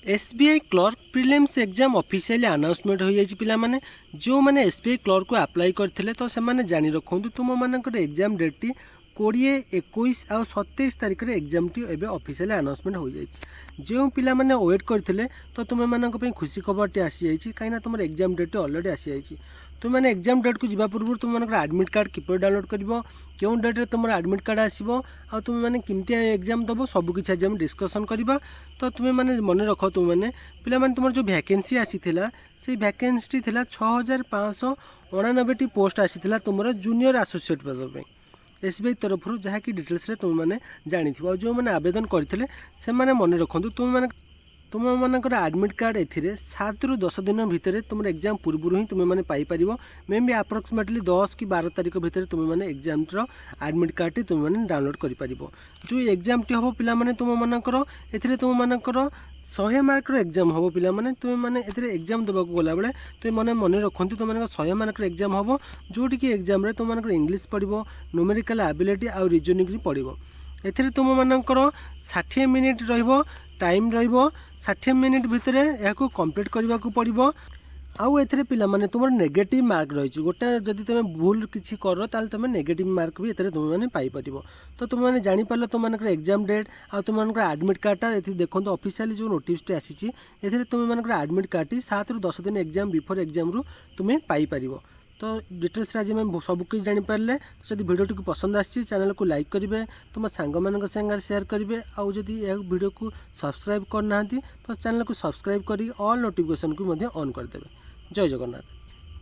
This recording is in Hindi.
SBI clerk prelims exam officially announcement हो जाइए पिला माने जो मैंने एसबीआई क्लर्क को अप्लाई करते तो से जानी रखु तुम मानकर एग्जाम डेट टी 20, 21 और 27 तारिख में एग्जाम टी एबे ऑफिशियली अनाउंसमेंट हो जाइए जो पिला माने वेट करते तो तुम मानक खुशी खबर टी आसी जाइए कहीं तुम एग्जाम डेट ऑलरेडी आसी जाइए तुम मैंने एग्जाम डेट को जावा पूर्व तुम मानक एडमिट कार्ड किपर डाउनलोड कर क्यों डेट रे तुम एडमिट कार्ड आसो आ तुम मैंने किमती एग्जाम दब सबकि आज आम डिस्कसन करवा तो तुम्हें मैंने मन रख तुम मैंने पिला माने तुम जो वैकेंसी आसी से वैकेंसी थी 6599 पोस्ट आसी तुम जूनियर एसोसिएट पद एसबीआई तरफ जहाँकि डिटेल्स तुम मैंने जानी जो मैंने आवेदन करते से मन रखु तुम मानकर एडमिट कार्ड ए 7 ରୁ 10 दिन भितर तुम एग्जाम पूर्व ही तुम मैंने पाइपर मे बी अप्रोक्सीमेटली 10 कि 12 तारिख भितर तुम मैंने एग्जाम एडमिट कार्ड टी तुम मैंने डाउनलोड कर जो एग्जाम टी हम पे तुम मानकर ए तुम मानकर 100 मार्कर एग्जाम हम पिला माने तुम मैंने एग्जाम देवा गला बेले तुम मैंने मन रखु तुम 100 मार्कर एग्जाम हम जोटि कि एग्जाम रे तुम मानकर इंग्लिश पढ़ो न्यूमेरिकल एबिलिटी आउ रीजनिंग पढ़ो एथिरे तुम मानकर 60 मिनिट रहिबो टाइम रहिबो 60 मिनिट भितर या कंप्लीट करने को पड़ो आउ एथिरे पिला माने तुम नेगेटिव मार्क रही गोटे जदि तुम भूल किसी कर ताल तुम नेगेटिव मार्क भी एथिरे तुम मैंने पाइपर तो तुम मैंने जानीपार तुम मानकर एग्जाम डेट आ तुम मानकर एडमिट कार्डटा ये देखो ऑफिशियली जो नोटिस आसी तुम मानकर एडमिट कार्ड 7 ରୁ 10 दिन एग्जाम बिफोर एग्जाम रू तुम्हें पाइपर तो डिटेल्स आज आम सब कुछ जानीपारे तो जब भिडियो को पसंद आसी चैनल को लाइक करेंगे तुम सांग मान संगे सेयार करेंगे आउ जदि यह वीडियो को सब्सक्राइब करना तो चैनल को सब्सक्राइब कर ऑल नोटिफिकेशन को ऑन करदे। जय जगन्नाथ।